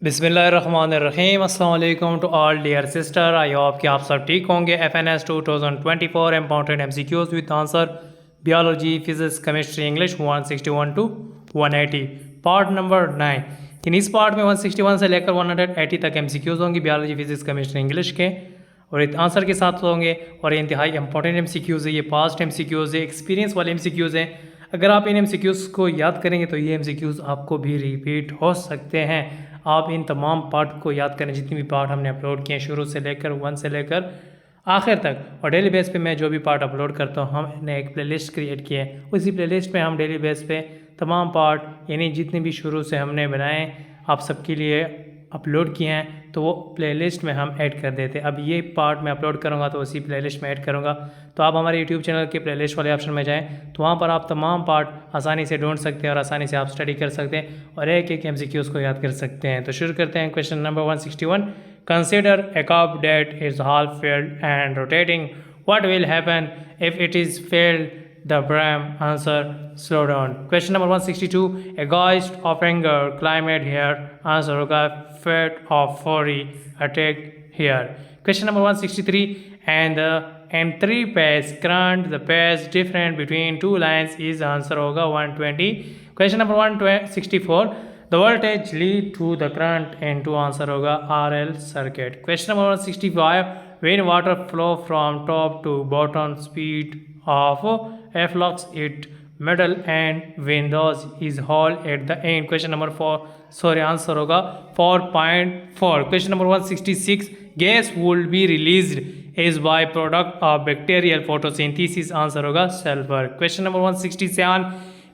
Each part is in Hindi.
बिस्मिल्लाहिर्रहमानिर्रहीम। अस्सलाम वालेकुम to all dear sister. I hope कि आप सब ठीक होंगे। FNS 2024 important MCQs with answer biology, physics, chemistry, English 161 to 180 part number 9। इस पार्ट में 161 से लेकर 180 तक MCQs होंगे बियोलॉजी, फिजिक्स, केमिस्ट्री, इंग्लिश के, और एक आंसर के साथ होंगे। और ये इंतहाई इंपॉर्टेंट MCQs है, ये पास्ट MCQs है, एक्सपीरियंस वाले MCQs हैं। अगर आप इन MCQs को याद करेंगे तो ये MCQs आपको भी रिपीट हो सकते हैं। आप इन तमाम पार्ट को याद करें, जितनी भी पार्ट हमने अपलोड किए हैं शुरू से लेकर 1 से लेकर आखिर तक। और डेली बेस पे मैं जो भी पार्ट अपलोड करता हूँ, हमने एक प्लेलिस्ट क्रिएट की है। उसी प्लेलिस्ट में हम डेली बेस पे तमाम पार्ट यानी जितने भी शुरू से हमने बनाए आप सबके लिए अपलोड किए हैं, तो वो प्लेलिस्ट में हम ऐड कर देते हैं। अब ये पार्ट मैं अपलोड करूँगा तो उसी प्लेलिस्ट में ऐड करूँगा। तो आप हमारे यूट्यूब चैनल के प्लेलिस्ट वाले ऑप्शन में जाएं, तो वहाँ पर आप तमाम पार्ट आसानी से ढूंढ सकते हैं और आसानी से आप स्टडी कर सकते हैं और एक एक MCQs को याद कर सकते हैं। तो शुरू करते हैं। Question number 161, consider a cup that is half filled and rotating. What will happen if it is filled the brim? Answer, slow down. Question number 162, a ghost of anger climbed here. Answer होगा, fit of fury attack here. Question number 163, and three pairs current, the pairs different between two lines is answer होगा 120. Question number 164, the voltage lead to the current into answer होगा RL circuit. Question number 165, when water flow from top to bottom, speed of flux it middle and windows is hole at the end. Question number 4 answer होगा 4.4. Question number 166, gas would be released is byproduct of bacterial photosynthesis. Answer होगा sulfur. Question number 167,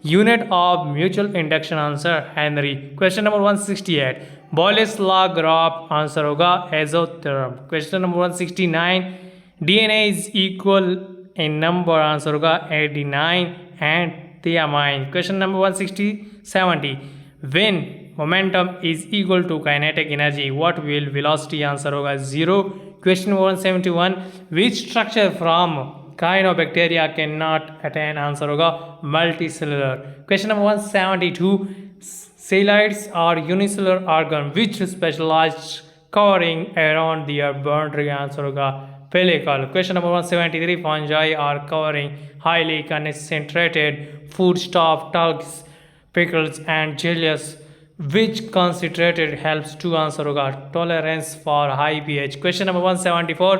unit of mutual induction. Answer Henry. Question number 168, Boyle's law graph. Answer होगा isotherm. Question number 169, DNA is equal in number. Answer होगा 89 and thiamine. Question number 170, when momentum is equal to kinetic energy, what will velocity? Answer होगा 0. Question number 171, which structure from cyanobacteria cannot attain? Answer होगा multicellular. Question number 172, cellulites are unicellular organ which specialized covering around their boundary. Answer होगा pellicle. Question number 173, fungi are covering highly concentrated foodstuff, tulks, pickles and gelius, which concentrated helps to? Answer होगा tolerance for high pH. Question number 174,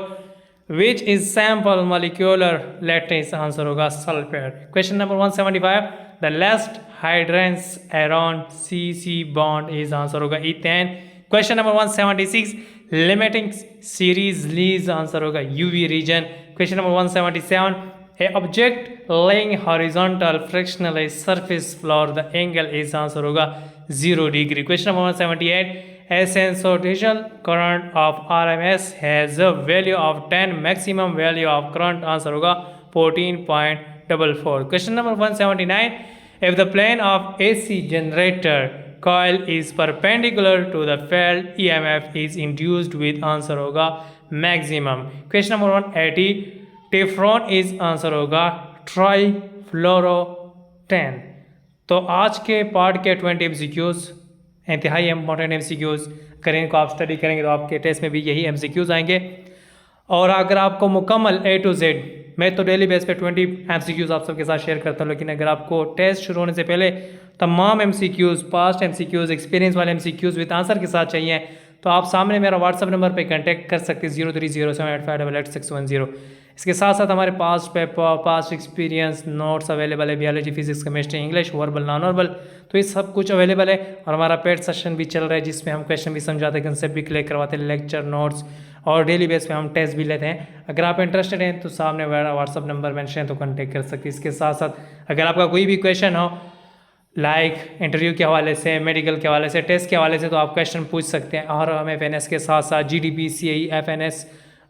which is sample molecular lattice? Answer होगा sulfur. Question number 175, the last hydrogens around CC bond is? Answer होगा ethane. Question number 176, limiting series leads? Answer होगा UV region. Question number 177, a object laying horizontal frictionless surface floor, the angle is? Answer होगा 0 degree. Question number 178, a sinusoidal current of RMS has a value of 10, maximum value of current? Answer होगा 14.44. Question number 179, if the plane of AC generator coil is perpendicular to the field, EMF is induced with? Answer होगा maximum. Question number 180, Teflon is? Answer होगा ट्राईफ्लोरोटेन. तो आज के पार्ट के 20 MCQs इंतहाई इंपॉर्टेंट MCQs करें, इनको आप स्टडी करेंगे तो आपके टेस्ट में भी यही MCQs आएंगे। और अगर आपको मुकम्मल A to Z, मैं तो डेली बेस पे 20 MCQs आप सबके साथ शेयर करता हूँ, लेकिन अगर आपको टेस्ट शुरू होने से पहले तमाम MCQs, पास्ट MCQs, एक्सपीरियंस वाले MCQs विद आंसर के साथ चाहिए, तो आप सामने मेरा व्हाट्सअप नंबर पे कांटेक्ट कर सकते हैं 030785888610। इसके साथ साथ हमारे पास paper, past experience, notes available है, biology, physics, chemistry, English, verbal, non verbal, तो ये सब कुछ अवेलेबल है। और हमारा पेड सेशन भी चल रहा है जिसमें हम क्वेश्चन भी समझाते हैं, कंसेप्ट भी क्लियर करवाते हैं, लेक्चर नोट्स, और डेली बेस पे हम टेस्ट भी लेते हैं। अगर आप इंटरेस्टेड हैं तो सामने मेरा व्हाट्सअप नंबर मेंशन है, तो कॉन्टेक्ट कर सकते हैं। इसके साथ साथ अगर आपका कोई भी क्वेश्चन हो, लाइक इंटरव्यू के हवाले से, मेडिकल के हवाले से, टेस्ट के हवाले से, तो आप क्वेश्चन पूछ सकते हैं। और हम FNS के साथ साथ GDP, CAE, FNS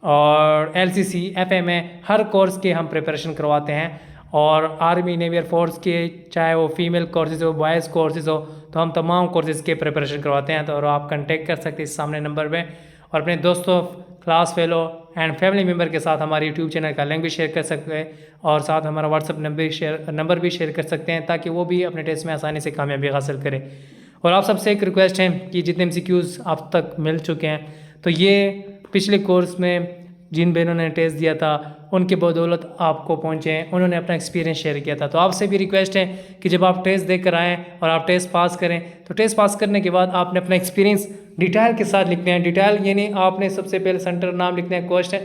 और LCC, FMA हर कोर्स के हम प्रिपरेशन करवाते हैं। और आर्मी, नेवी, एयरफोर्स के, चाहे वो फीमेल कोर्सेज हो, बॉयज़ कोर्सेज हो, तो हम तमाम कोर्सेज़ के प्रिपरेशन करवाते हैं। तो और आप कांटेक्ट कर सकते हैं इस सामने नंबर पे। और अपने दोस्तों, class fellow and family member के साथ हमारे यूट्यूब चैनल का लिंक भी शेयर कर सकते हैं, और साथ हमारा व्हाट्सअप नंबर भी शेयर कर सकते हैं, ताकि वो भी अपने टेस्ट में आसानी से कामयाबी हासिल करें। और आप सबसे एक रिक्वेस्ट है कि जितने एमसीक्यूज़ आप तक मिल चुके हैं, तो ये पिछले कोर्स में जिन बहनों ने टेस्ट दिया था उनके बदौलत आपको पहुँचे हैं, उन्होंने अपना एक्सपीरियंस शेयर किया था। तो आपसे भी रिक्वेस्ट है कि जब आप टेस्ट देकर आएँ और आप टेस्ट पास करें, तो टेस्ट पास करने के बाद आपने अपना एक्सपीरियंस डिटेल के साथ लिखना है। डिटेल यानी आपने सबसे पहले सेंटर नाम लिखना है, क्वेश्चन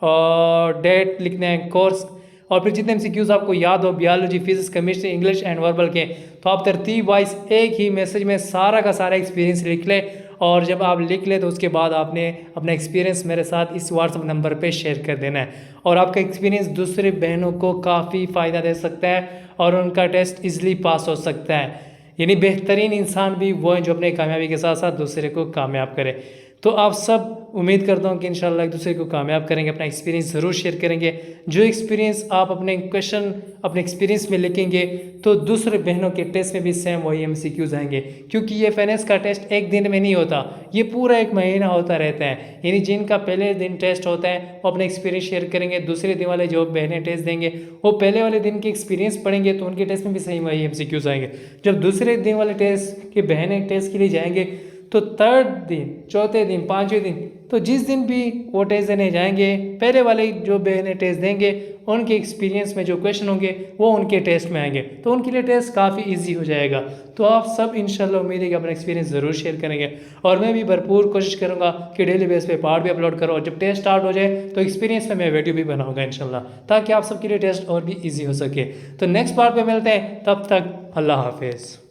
और डेट लिखना है, कोर्स, और फिर जितने एमसीक्यूज़ आपको याद हो biology, physics, chemistry, English and verbal के, तो आप तरतीब वाइज एक ही मैसेज में सारा का सारा एक्सपीरियंस लिख ले। और जब आप लिख ले तो उसके बाद आपने अपना एक्सपीरियंस मेरे साथ इस व्हाट्सएप नंबर पे शेयर कर देना है। और आपका एक्सपीरियंस दूसरे बहनों को काफ़ी फ़ायदा दे सकता है और उनका टेस्ट ईजिली पास हो सकता है। यानी बेहतरीन इंसान भी वो हैं जो अपने कामयाबी के साथ साथ दूसरे को कामयाब करे। तो आप सब उम्मीद करता हूँ कि इंशाल्लाह एक दूसरे को कामयाब करेंगे, अपना एक्सपीरियंस ज़रूर शेयर करेंगे। जो एक्सपीरियंस आप अपने क्वेश्चन अपने एक्सपीरियंस में लिखेंगे तो दूसरे बहनों के टेस्ट में भी सेम वही एमसीक्यूज़ आएंगे, क्योंकि ये FNS का टेस्ट एक दिन में नहीं होता, ये पूरा एक महीना होता रहता है। यानी जिनका पहले दिन टेस्ट होता है वो अपना एक्सपीरियंस शेयर करेंगे, दूसरे दिन वाले जो बहनें टेस्ट देंगे वो पहले वाले दिन के एक्सपीरियंस पढ़ेंगे तो उनके टेस्ट में भी सही वही एमसीक्यूज़ आएंगे। जब दूसरे दिन वाले टेस्ट के बहनें टेस्ट के लिए जाएंगे तो थर्ड दिन, चौथे दिन, पाँचवें दिन, तो जिस दिन भी वो टेस्ट देने जाएंगे पहले वाले जो बहनें टेस्ट देंगे उनके एक्सपीरियंस में जो क्वेश्चन होंगे वो उनके टेस्ट में आएंगे, तो उनके लिए टेस्ट काफ़ी इजी हो जाएगा। तो आप सब इंशाल्लाह उम्मीद है कि अपना एक्सपीरियंस ज़रूर शेयर करेंगे और मैं भी भरपूर कोशिश करूँगा कि डेली बेस पे पार्ट भी अपलोड करो और जब टेस्ट स्टार्ट हो जाए तो एक्सपीरियंस में मैं वीडियो भी बनाऊँगा इंशाल्लाह, ताकि आप सबके लिए टेस्ट और भी ईजी हो सके। तो नेक्स्ट पार्ट पर मिलते हैं, तब तक अल्लाह हाफिज़।